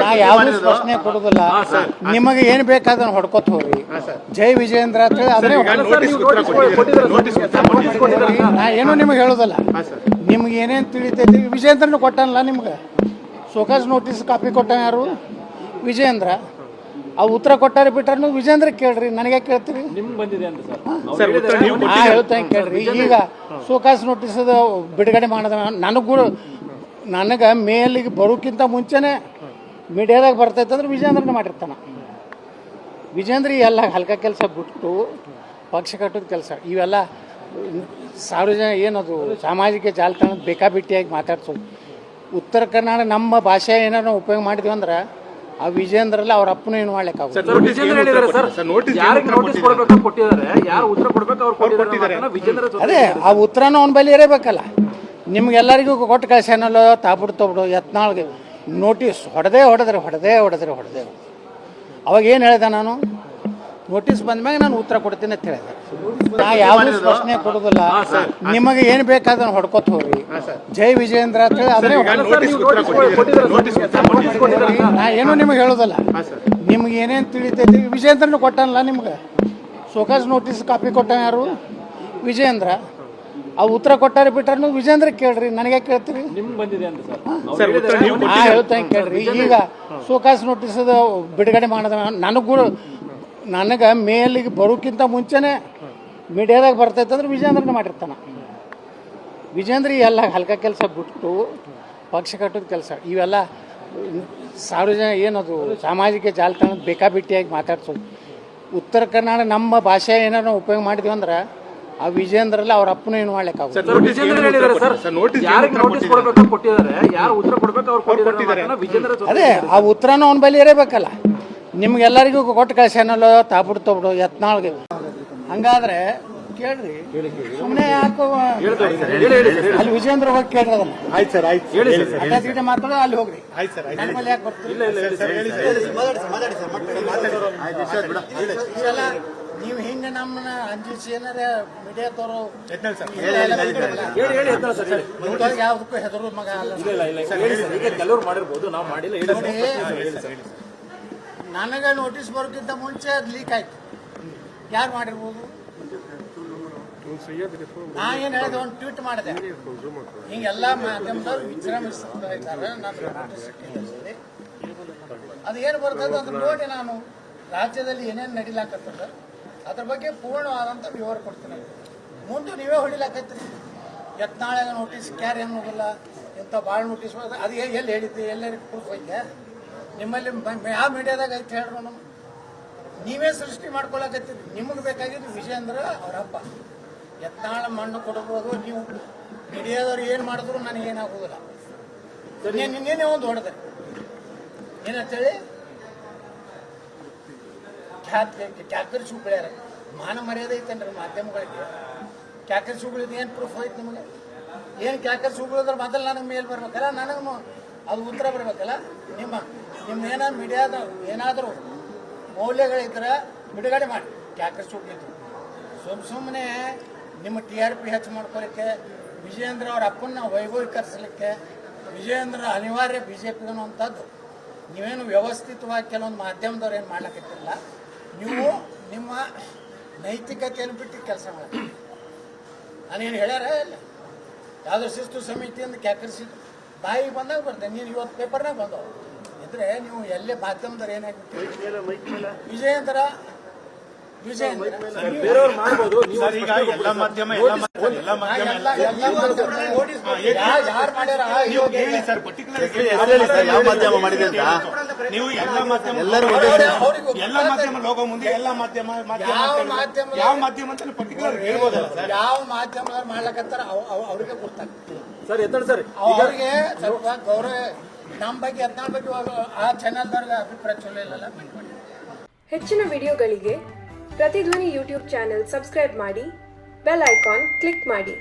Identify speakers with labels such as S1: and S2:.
S1: ನಾ ಯಾವ್ದು ಪ್ರಶ್ನೆ ಕೊಡುದಿಲ್ಲ. ನಿಮಗೆ ಏನ್ ಬೇಕಾದ್ರೆ ಹೊಡ್ಕೊತ ಹೋಗ್ರಿ. ಜೈ ವಿಜಯೇಂದ್ರ ಅಂತ ಹೇಳಿ ಅದೇ ನಾ ಏನೋ ನಿಮಗೆ ಹೇಳೋದಲ್ಲ. ನಿಮ್ಗೆ ಏನೇನು ತಿಳಿತೈತಿ ವಿಜಯೇಂದ್ರನು ಕೊಟ್ಟನಲ್ಲ ನಿಮ್ಗೆ ಸೋಕಾಸ್ ನೋಟಿಸ್ ಕಾಪಿ ಕೊಟ್ಟ ಯಾರು ವಿಜಯೇಂದ್ರ. ಆ ಉತ್ತರ ಕೊಟ್ಟಾರೆ ಬಿಟ್ಟಾರ ವಿಜೇಂದ್ರ ಕೇಳ್ರಿ, ನನಗೆ ಕೇಳ್ತೀರಿ? ನಾ ಹೇಳ್ತೇನೆ ಕೇಳ್ರಿ. ಈಗ ಸೋಕಾಸ್ ನೋಟಿಸ್ ಬಿಡುಗಡೆ ಮಾಡಿದ ನನಗೆ ಮೇಲಿಗೆ ಬರೋಕ್ಕಿಂತ ಮುಂಚೆನೆ ಮೀಡಿಯಾದಾಗ ಬರ್ತೈತೆ ಅಂದ್ರೆ ವಿಜೇಂದ್ರನೇ ಮಾಡಿರ್ತಾನೆ. ವಿಜೇಂದ್ರ ಎಲ್ಲ ಹಲ್ಕ ಕೆಲಸ ಬಿಟ್ಟು ಪಕ್ಷ ಕಟ್ಟೋದು ಕೆಲಸ ಇವೆಲ್ಲ ಸಾರ್ವಜನಿಕ ಏನದು ಸಾಮಾಜಿಕ ಜಾಲತಾಣದ ಬೇಕಾಬಿಟ್ಟಿಯಾಗಿ ಮಾತಾಡ್ಸೋದು. ಉತ್ತರ ಕರ್ನಾಟಕ ನಮ್ಮ ಭಾಷೆ ಏನಾರು ಉಪಯೋಗ ಮಾಡಿದ್ವಿ ಅಂದ್ರೆ ಆ ವಿಜೇಂದ್ರಲ್ಲ ಅವ್ರ ಅಪ್ಪನೂ ಏನು ಮಾಡ್ಲಿಕ್ಕೆ ಅದೇ ಆ ಉತ್ತರನೂ ಅವ್ನ ಬಳಿ ಇರಬೇಕಲ್ಲ. ನಿಮ್ಗೆಲ್ಲರಿಗೂ ಕೊಟ್ಟು ಕಳ್ಸ್ಯಾನಲ್ಲ ತಾಬಿಡು ತೊಬಿಡು ಯತ್ನಾಳ್ಗೆ ನೋಟಿಸ್ ಹೊಡೆದೇ ಅವಾಗ ಏನು ಹೇಳಿದೆ ನಾನು? ನೋಟಿಸ್ ಬಂದ್ಮ್ಯಾಗ ನಾನು ಉತ್ತರ ಕೊಡ್ತೀನಿ ಅಂತ ಹೇಳಿದೆ. ನಾ ಯಾವ್ದು ಪ್ರಶ್ನೆ ಕೊಡುದಿಲ್ಲ. ನಿಮಗೆ ಏನ್ ಬೇಕಾದ್ರೆ ಹೊಡ್ಕೊತ ಹೋಗ್ರಿ. ಜೈ ವಿಜಯೇಂದ್ರ ಅಂತ ಹೇಳಿ ಅದೇ ನಾ ಏನೋ ನಿಮಗೆ ಹೇಳೋದಲ್ಲ. ನಿಮ್ಗೆ ಏನೇನು ತಿಳಿತೈತಿ ವಿಜಯೇಂದ್ರನು ಕೊಟ್ಟನಲ್ಲ ನಿಮ್ಗೆ ಸೋಕಾಸ್ ನೋಟಿಸ್ ಕಾಪಿ ಕೊಟ್ಟ ಯಾರು ವಿಜಯೇಂದ್ರ. ಆ ಉತ್ತರ ಕೊಟ್ಟಾರೆ ಬಿಟ್ಟಾರ ವಿಜೇಂದ್ರ ಕೇಳ್ರಿ, ನನಗೆ ಕೇಳ್ತೀರಿ? ನಾ ಹೇಳ್ತೇನೆ ಕೇಳ್ರಿ. ಈಗ ಸೋಕಾಸ್ ನೋಟಿಸ್ ಬಿಡುಗಡೆ ಮಾಡಿದ ನನಗೆ ಮೇಲಿಗೆ ಬರೋಕ್ಕಿಂತ ಮುಂಚೆನೆ ಮೀಡಿಯಾದಾಗ ಬರ್ತೈತೆ ಅಂದ್ರೆ ವಿಜೇಂದ್ರನೇ ಮಾಡಿರ್ತಾನೆ. ವಿಜೇಂದ್ರ ಎಲ್ಲ ಹಲ್ಕ ಕೆಲಸ ಬಿಟ್ಟು ಪಕ್ಷ ಕಟ್ಟೋದು ಕೆಲಸ ಇವೆಲ್ಲ ಸಾರ್ವಜನಿಕ ಏನದು ಸಾಮಾಜಿಕ ಜಾಲತಾಣದ ಬೇಕಾಬಿಟ್ಟಿಯಾಗಿ ಮಾತಾಡ್ಸೋದು. ಉತ್ತರ ಕರ್ನಾಟಕ ನಮ್ಮ ಭಾಷೆ ಏನಾರು ಉಪಯೋಗ ಮಾಡಿದ್ವಿ ಅಂದ್ರೆ ಆ ವಿಜೇಂದ್ರಲ್ಲ ಅವ್ರ ಅಪ್ಪನೂ ಏನು ಮಾಡ್ಲಿಕ್ಕೆ ಅದೇ ಆ ಉತ್ತರನೂ ಅವ್ನ ಬಳಿ ಇರಬೇಕಲ್ಲ. ನಿಮ್ಗೆಲ್ಲರಿಗೂ ಕೊಟ್ಟು ಕಳ್ಸ್ಯಾನಲ್ಲ ತಾಬಿಡು ತೊಬಿಡು ಯತ್ನಾಳ್ಗೆ. ಹಂಗಾದ್ರೆ ಕೇಳ್ರಿ, ಸುಮ್ಮನೆ ಯಾಕೋ ಅಲ್ಲಿ ವಿಜೇಂದ್ರ ಹೋಗಿ ಕೇಳ್ರಿ ಅದನ್ನ. ಮಾತಾಡೋ ಅಲ್ಲಿ ಹೋಗ್ರಿ. ಮೇಲೆ ಯಾಕೆ ಬರ್ತೀರಿ? ನೀವು ಹಿಂಗೆ ನಮ್ಮನ್ನ ಅಂಜಿಸಿ ಏನಾರ ಮೀಡಿಯಾದವರು ಯಾವ್ದಕ್ಕೂ ಹೆದರು ಮಗ ನನಗೆ ನೋಟಿಸ್ ಬರೋಕ್ಕಿಂತ ಮುಂಚೆ ಅದು ಲೀಕ್ ಆಯ್ತು. ಯಾರು ಮಾಡಿರ್ಬೋದು? ನಾ ಏನು ಹೇಳಿದೆ, ಒಂದು ಟ್ವೀಟ್ ಮಾಡಿದೆ, ಹಿಂಗೆಲ್ಲ ಮಾಧ್ಯಮದವ್ರು ವಿಜೃಂಭಿಸ್ತಾ ಇದ್ದಾರೆ, ಅದು ಏನು ಬರ್ತದೆ ಅದು ನೋಡಿ ನಾನು ರಾಜ್ಯದಲ್ಲಿ ಏನೇನು ನಡಿಲಾಕತ್ತದ ಅದ್ರ ಬಗ್ಗೆ ಪೂರ್ಣವಾದಂಥ ವಿವರ ಕೊಡ್ತೀನಿ. ಮುಂದೆ ನೀವೇ ಹೊಡಿಲಾಕತ್ತೀರಿ. ಯತ್ನಾಳಾಗ ನೋಟಿಸ್ ಕ್ಯಾರ್ ಏನು ಹೋಗಲ್ಲ, ಇಂಥ ಭಾಳ ನೋಟಿಸ್ ಅದು ಎಲ್ಲಿ ಹೇಳಿದ್ದೆ, ಎಲ್ಲರಿಗೆ ಪ್ರೂಫ್ ಐತೆ ನಿಮ್ಮಲ್ಲಿ? ಯಾವ ಮೀಡಿಯಾದಾಗ ಐತೆ ಹೇಳ್ರು? ನಮ್ಮ ನೀವೇ ಸೃಷ್ಟಿ ಮಾಡ್ಕೊಳಕತ್ತೀರಿ. ನಿಮಗೆ ಬೇಕಾಗಿದ್ದು ವಿಜೇಂದ್ರ ಅವ್ರ ಹಬ್ಬ. ಯತ್ನಾಳ ಮಣ್ಣು ಕೊಡಬಹುದು. ನೀವು ಮೀಡಿಯಾದವ್ರು ಏನು ಮಾಡಿದ್ರು ನನಗೇನಾಗೋದಿಲ್ಲ. ನಿನ್ನೆ ಒಂದು ಹೊಡೆದೆ ಏನಂತೇಳಿ ಕ್ಯಾಕರ್ ಶೂ ಬೆಳ್ಯಾರ. ಮಾನ ಮರ್ಯಾದೆ ಐತೇನ್ರಿ ಮಾಧ್ಯಮಗಳಿಗೆ? ಕ್ಯಾಕರ್ ಶೂ ಬೆಳೆದು ಏನು ಪ್ರೂಫ್ ಐತೆ ನಿಮಗೆ? ಏನು ಕ್ಯಾಕರ್ ಶೂ ಬೆಳೆದ್ರೆ ಮೊದಲು ನನಗೆ ಮೇಲ್ ಬರ್ಬೇಕಲ್ಲ, ನನಗೂ ಅದು ಉತ್ತರ ಬರಬೇಕಲ್ಲ. ನಿಮ್ಮ ಏನಾದ್ರು ಮೀಡಿಯಾದ ಏನಾದರೂ ಮೌಲ್ಯಗಳಿದ್ರೆ ಬಿಡುಗಡೆ ಮಾಡಿ. ಕ್ಯಾಕರ್ ಶೂ ಬೆಳೆದು ಸುಮ್ಮನೆ ನಿಮ್ಮ TRP ಹೆಚ್ಚು ಮಾಡ್ಕೊಳ್ಳಿಕ್ಕೆ, ವಿಜಯೇಂದ್ರ ಅವ್ರ ಅಪ್ಪನ್ನ ವೈಭವೀಕರಿಸಲಿಕ್ಕೆ, ವಿಜಯೇಂದ್ರ ಅನಿವಾರ್ಯ BJP ಅನ್ನುವಂಥದ್ದು ನೀವೇನು ವ್ಯವಸ್ಥಿತವಾಗಿ ಕೆಲವೊಂದು ಮಾಧ್ಯಮದವ್ರು ಏನು ಮಾಡ್ಲಿಕ್ಕಿಲ್ಲ. ನೀವು ನಿಮ್ಮ ನೈತಿಕತೆಯನ್ನು ಬಿಟ್ಟು ಕೆಲಸ ಮಾಡಿ. ನಾನೇನು ಹೇಳ್ಯಾರ ಇಲ್ಲ, ಯಾವುದೋ ಶಿಸ್ತು ಸಮಿತಿಯಿಂದ ಕ್ಯಾಕರಿಸಿದ್ದು ಬಾಯಿಗೆ ಬಂದಾಗ ಬರ್ತೇನೆ. ನೀನು ಇವತ್ತು ಪೇಪರ್ನಾಗ ಬಂದವು ಇದ್ರೆ ನೀವು ಎಲ್ಲೇ ಮಾಧ್ಯಮದವ್ರು ಏನಾಗ್ಬಿಟ್ಟು ವಿಜಯೇಂದ್ರ ಬೇರೆಯವ್ರು ಮಾಡ್ಬೋದು. ಯಾರು ಮಾಡ್ಯಾರ ನೀವು ಎಲ್ಲ ಮಾಧ್ಯಮ ಲೋಗೋ ಮುಂದೆ ಎಲ್ಲ ಮಾಧ್ಯಮ ಯಾವ ಮಾಧ್ಯಮ ಅಂತ ಪರ್ಟಿಕ್ಯುಲರ್ ಹೇಳ್ಬೋದಲ್ಲ? ಯಾವ ಮಾಧ್ಯಮದವ್ರು ಮಾಡ್ಲಕತ್ತಾರ ಅವ್ರಿಗೆ ಗೊತ್ತಾಗ್ತದೆ ಸರ್. ಎತ್ತಡ ಸರ್ ಅವ್ರಿಗೆ ಸ್ವಲ್ಪ ಗೌರವ ನಮ್ಮ ಬಗ್ಗೆ ಯತ್ನಾಳ್ ಬಗ್ಗೆ ಆ ಚಾನೆಲ್ದವ್ರಿಗೆ ಅಭಿಪ್ರಾಯ ಚಲೋ ಇಲ್ಲಲ್ಲ.
S2: ಹೆಚ್ಚಿನ ವಿಡಿಯೋಗಳಿಗೆ ಪ್ರತಿಧ್ವನಿ ಯೂಟ್ಯೂಬ್ ಚಾನೆಲ್ ಸಬ್ಸ್ಕ್ರೈಬ್ ಮಾಡಿ, ಬೆಲ್ ಐಕಾನ್ ಕ್ಲಿಕ್ ಮಾಡಿ.